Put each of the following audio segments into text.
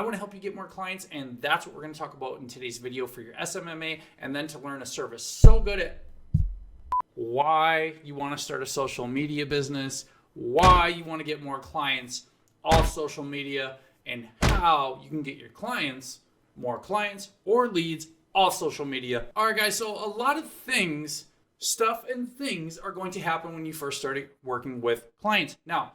want to help you get more clients, and that's what we're going to talk about in today's video for your SMMA, and then to learn a service so good at why you want to start a social media business, why you want to get more clients off social media, and how you can get your clients more clients or leads off social media. All right, guys, so a lot of things are going to happen when you first start working with clients. Now,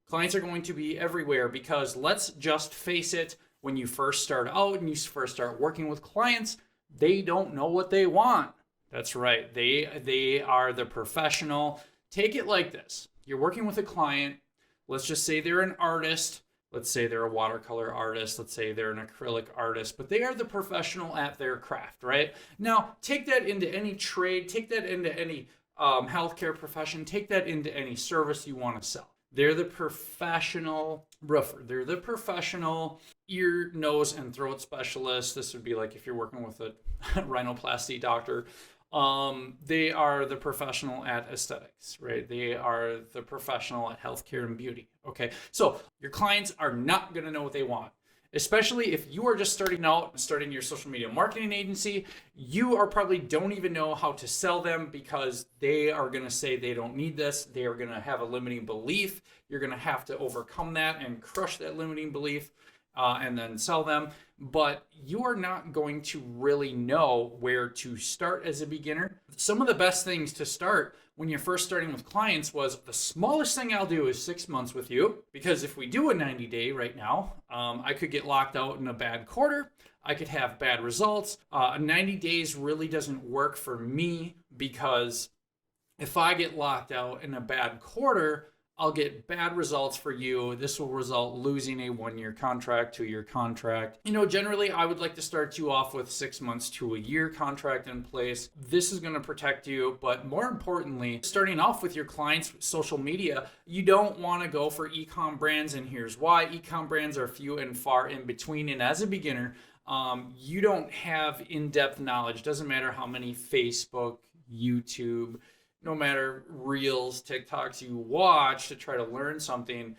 clients are going to be everywhere because let's just face it, when you first start out and you first start working with clients, they don't know what they want. That's right. They are the professional. Take it like this. You're working with a client. Let's just say they're an artist. Let's say they're a watercolor artist. Let's say they're an acrylic artist, but they are the professional at their craft, right? Now, take that into any trade, take that into any healthcare profession, take that into any service you want to sell. They're the professional roofer. They're the professional ear, nose, and throat specialist. This would be like if you're working with a rhinoplasty doctor. They are the professional at aesthetics, right? They are the professional at healthcare and beauty. Okay. So your clients are not going to know what they want, especially if you are just starting out, starting your social media marketing agency. You are probably don't even know how to sell them because they are going to say they don't need this. They are going to have a limiting belief. You're going to have to overcome that and crush that limiting belief. And then sell them, but you are not going to really know where to start as a beginner. Some of the best things to start when you're first starting with clients was the smallest thing I'll do is 6 months with you, because if we do a 90-day right now, I could get locked out in a bad quarter. I could have bad results. 90 days really doesn't work for me because if I get locked out in a bad quarter, I'll get bad results for you. This will result losing a 1-year contract, 2-year contract. Generally, I would like to start you off with 6 months to a year contract in place. This is going to protect you, but more importantly, starting off with your clients' social media, you don't want to go for e-com brands, and here's why. E-com brands are few and far in between, and as a beginner, you don't have in-depth knowledge. Doesn't matter how many Facebook, YouTube, no matter Reels, TikToks you watch to try to learn something,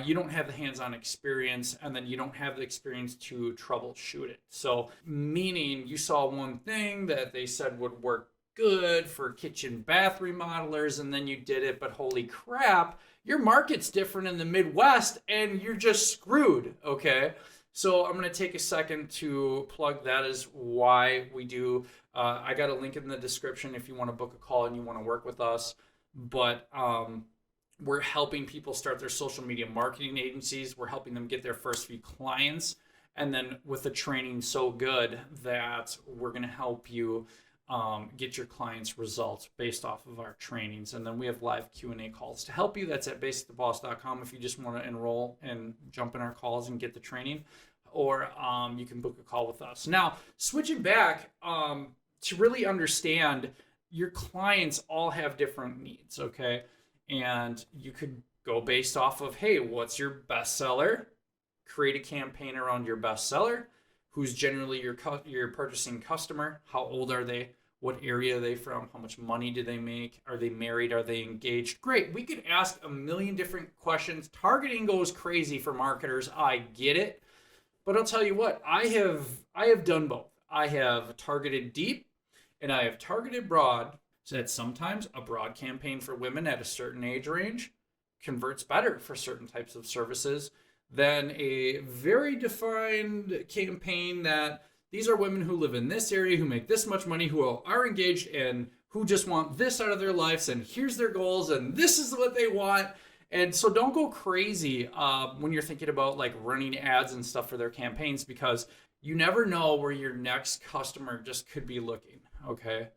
you don't have the hands-on experience, and then you don't have the experience to troubleshoot it. So meaning you saw one thing that they said would work good for kitchen bath remodelers, and then you did it, but holy crap, your market's different in the Midwest and you're just screwed, okay? So I'm going to take a second to plug that as why we do. I got a link in the description if you want to book a call and you want to work with us. But we're helping people start their social media marketing agencies. We're helping them get their first few clients. And then with the training so good that we're going to help you get your clients results based off of our trainings. And then we have live Q&A calls to help you. That's at basictheboss.com if you just want to enroll and jump in our calls and get the training, or you can book a call with us. Now, switching back to really understand, your clients all have different needs, okay? And you could go based off of, hey, what's your bestseller? Create a campaign around your bestseller. Who's generally your purchasing customer? How old are they? What area are they from? How much money do they make? Are they married? Are they engaged? Great. We could ask a million different questions. Targeting goes crazy for marketers. I get it. But I'll tell you what, I have done both. I have targeted deep and I have targeted broad, so that sometimes a broad campaign for women at a certain age range converts better for certain types of services than a very defined campaign that these are women who live in this area, who make this much money, who are engaged, and who just want this out of their lives, and here's their goals, and this is what they want. And so don't go crazy when you're thinking about like running ads and stuff for their campaigns, because you never know where your next customer just could be looking, okay?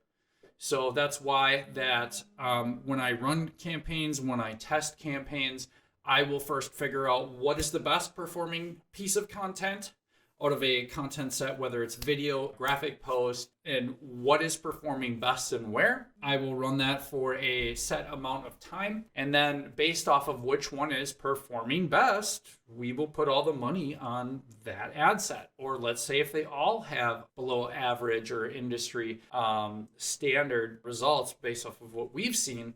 So that's why that when I run campaigns, when I test campaigns, I will first figure out what is the best performing piece of content out of a content set, whether it's video, graphic post, and what is performing best and where. I will run that for a set amount of time. And then based off of which one is performing best, we will put all the money on that ad set. Or let's say if they all have below average or industry standard results based off of what we've seen,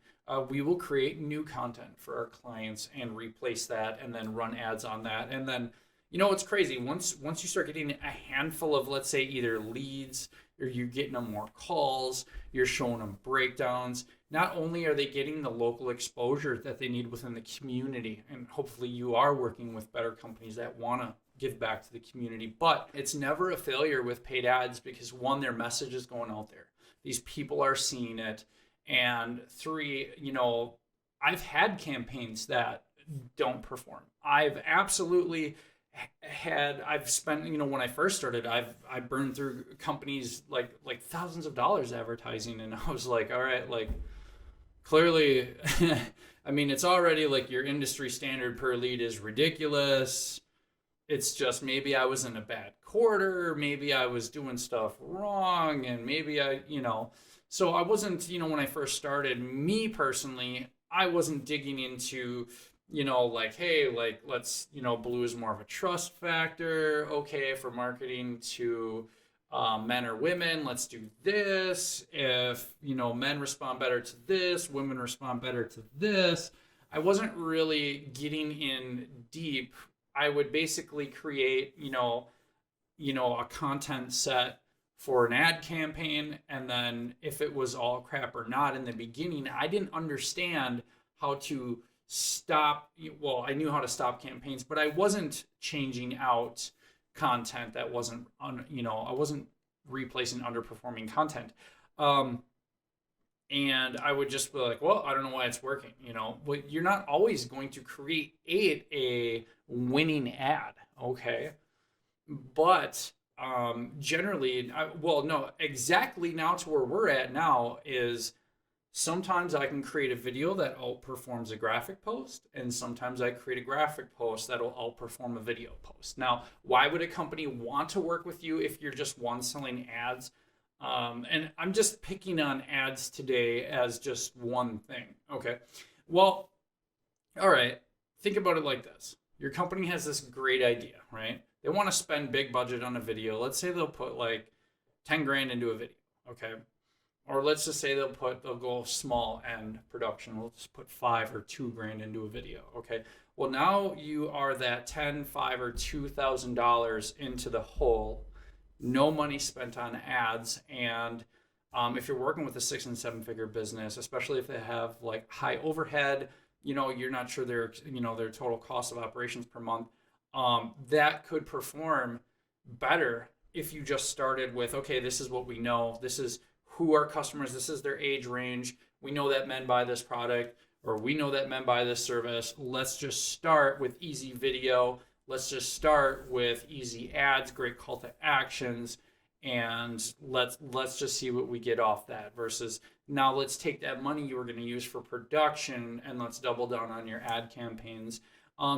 we will create new content for our clients and replace that and then run ads on that. And then You know, it's crazy. Once you start getting a handful of, let's say, either leads, or you're getting them more calls, you're showing them breakdowns. Not only are they getting the local exposure that they need within the community, and hopefully you are working with better companies that want to give back to the community, but it's never a failure with paid ads because one, their message is going out there. These people are seeing it. And three, you know, I've had campaigns that don't perform. I've spent, you know, when I first started, I burned through companies like thousands of dollars advertising, and I was like, all right, like clearly, I mean, it's already like your industry standard per lead is ridiculous. It's just maybe I was in a bad quarter, maybe I was doing stuff wrong, and maybe so I wasn't, you know, when I first started, me personally, I wasn't digging into, you know, like, hey, like, let's, you know, blue is more of a trust factor. Okay, for marketing to men or women, let's do this. If, you know, men respond better to this, women respond better to this. I wasn't really getting in deep. I would basically create, you know, a content set for an ad campaign. And then if it was all crap or not in the beginning, I didn't understand how to stop. Well, I knew how to stop campaigns, but I wasn't changing out content that wasn't, I wasn't replacing underperforming content. And I would just be like, well, I don't know why it's working, you know. But you're not always going to create a winning ad, okay? But generally, exactly now to where we're at now is sometimes I can create a video that outperforms a graphic post, and sometimes I create a graphic post that'll outperform a video post. Now, why would a company want to work with you if you're just one selling ads? And I'm just picking on ads today as just one thing. Okay. Well, all right. Think about it like this. Your company has this great idea, right? They want to spend big budget on a video. Let's say they'll put like 10 grand into a video. Okay. Or let's just say they'll go small end production. We'll just put 5 or 2 grand into a video. Okay. Well, now you are that 10, 5 or $2,000 into the hole. No money spent on ads. And if you're working with a 6 and 7 figure business, especially if they have like high overhead, you know, you're not sure their total cost of operations per month, that could perform better if you just started with, okay, this is what we know. This is who our customers, this is their age range. We know that men buy this product, or we know that men buy this service. Let's just start with easy video. Let's just start with easy ads, great call to actions, and let's just see what we get off that, versus now let's take that money you were going to use for production and let's double down on your ad campaigns.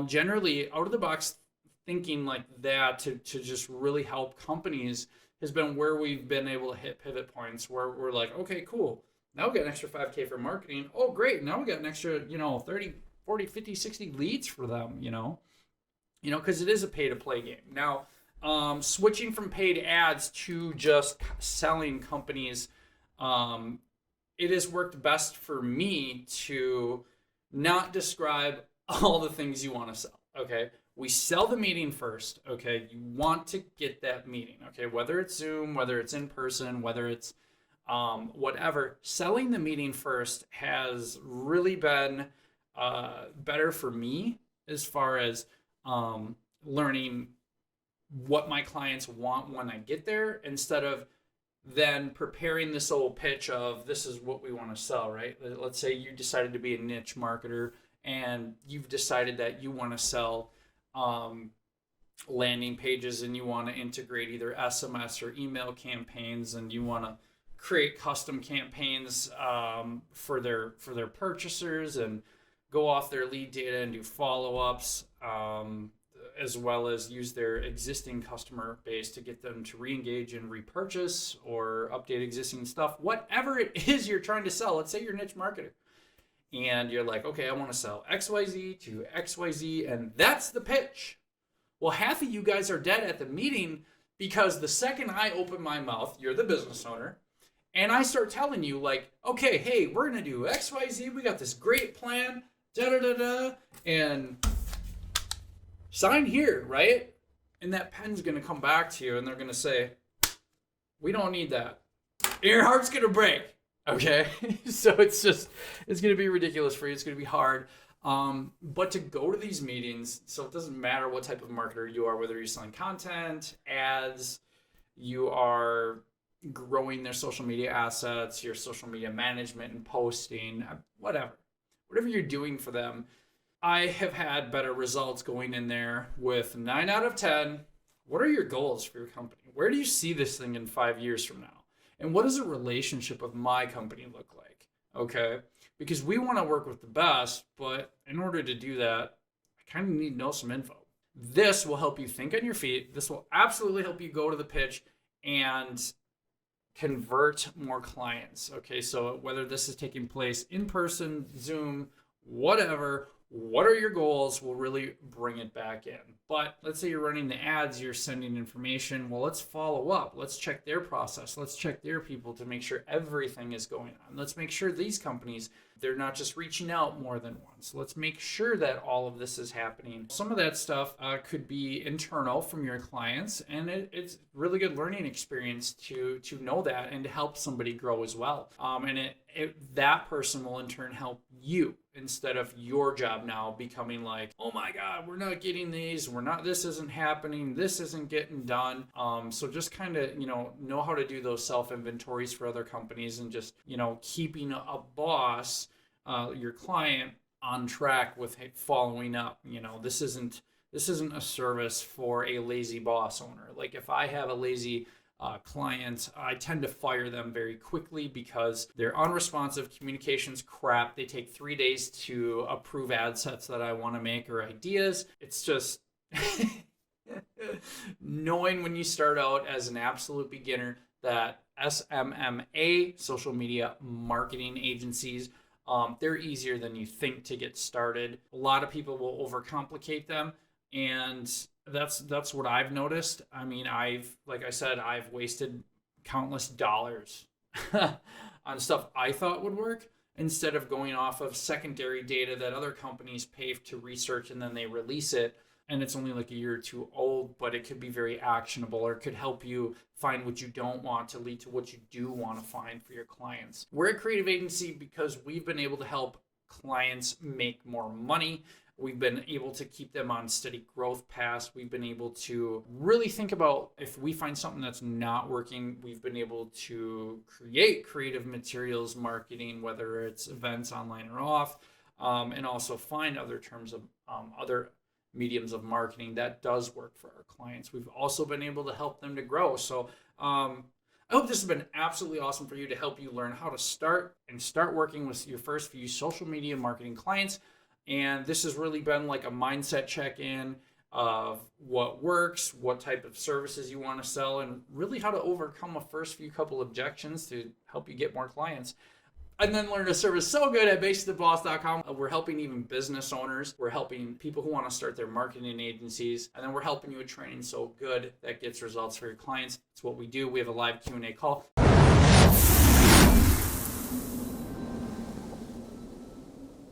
Generally, out of the box thinking like that to just really help companies has been where we've been able to hit pivot points where we're like, okay, cool. Now we got an extra 5K for marketing. Oh, great. Now we got an extra, 30, 40, 50, 60 leads for them, because it is a pay to play game. Now, switching from paid ads to just selling companies, it has worked best for me to not describe all the things you want to sell. Okay. We sell the meeting first, okay? You want to get that meeting, okay? Whether it's Zoom, whether it's in person, whether it's whatever, selling the meeting first has really been better for me as far as learning what my clients want when I get there, instead of then preparing this old pitch of this is what we want to sell, right? Let's say you decided to be a niche marketer and you've decided that you want to sell landing pages, and you want to integrate either SMS or email campaigns, and you want to create custom campaigns for their purchasers and go off their lead data and do follow-ups, as well as use their existing customer base to get them to re-engage and repurchase or update existing stuff. Whatever it is you're trying to sell, let's say you're a niche marketer. And you're like, okay, I want to sell XYZ to XYZ, and that's the pitch. Well, half of you guys are dead at the meeting because the second I open my mouth, you're the business owner, and I start telling you like, okay, hey, we're going to do XYZ. We got this great plan, da-da-da-da, and sign here, right? And that pen's going to come back to you and they're going to say, we don't need that. Your heart's going to break. Okay. So it's going to be ridiculous for you. It's going to be hard. But to go to these meetings, so it doesn't matter what type of marketer you are, whether you're selling content, ads, you are growing their social media assets, your social media management and posting, whatever you're doing for them. I have had better results going in there with 9 out of 10. What are your goals for your company? Where do you see this thing in 5 years from now? And what does a relationship with my company look like? Okay. Because we want to work with the best, but in order to do that, I kind of need to know some info. This will help you think on your feet. This will absolutely help you go to the pitch and convert more clients. Okay, so whether this is taking place in person, Zoom, whatever, what are your goals will really bring it back in. But let's say you're running the ads, you're sending information. Well, let's follow up. Let's check their process. Let's check their people to make sure everything is going on. Let's make sure these companies, they're not just reaching out more than once. Let's make sure that all of this is happening. Some of that stuff could be internal from your clients, and it's really good learning experience to know that and to help somebody grow as well. And that person will in turn help you instead of your job now becoming like, oh my God, we're not getting these. This isn't happening. This isn't getting done. So just kind of, know how to do those self-inventories for other companies and just, keeping a boss, your client on track with following up. This isn't a service for a lazy boss owner. Like if I have a lazy clients, I tend to fire them very quickly because they're unresponsive, communication's crap. They take 3 days to approve ad sets that I want to make or ideas. It's just knowing when you start out as an absolute beginner that SMMA, social media marketing agencies, they're easier than you think to get started. A lot of people will overcomplicate them, and that's what I've noticed. I mean, I've wasted countless dollars on stuff I thought would work instead of going off of secondary data that other companies pay to research and then they release it. And it's only like a year or two old, but it could be very actionable or it could help you find what you don't want to lead to what you do want to find for your clients. We're a creative agency because we've been able to help clients make more money. We've been able to keep them on steady growth paths. We've been able to really think about if we find something that's not working, we've been able to create creative materials marketing, whether it's events online or off, and also find other terms of other mediums of marketing that does work for our clients. We've also been able to help them to grow. So I hope this has been absolutely awesome for you to help you learn how to start working with your first few social media marketing clients. And this has really been like a mindset check-in of what works, what type of services you want to sell, and really how to overcome a first few couple objections to help you get more clients. And then learn a service so good at basictheboss.com. We're helping even business owners. We're helping people who want to start their marketing agencies. And then we're helping you with training so good that gets results for your clients. It's what we do. We have a live Q&A call.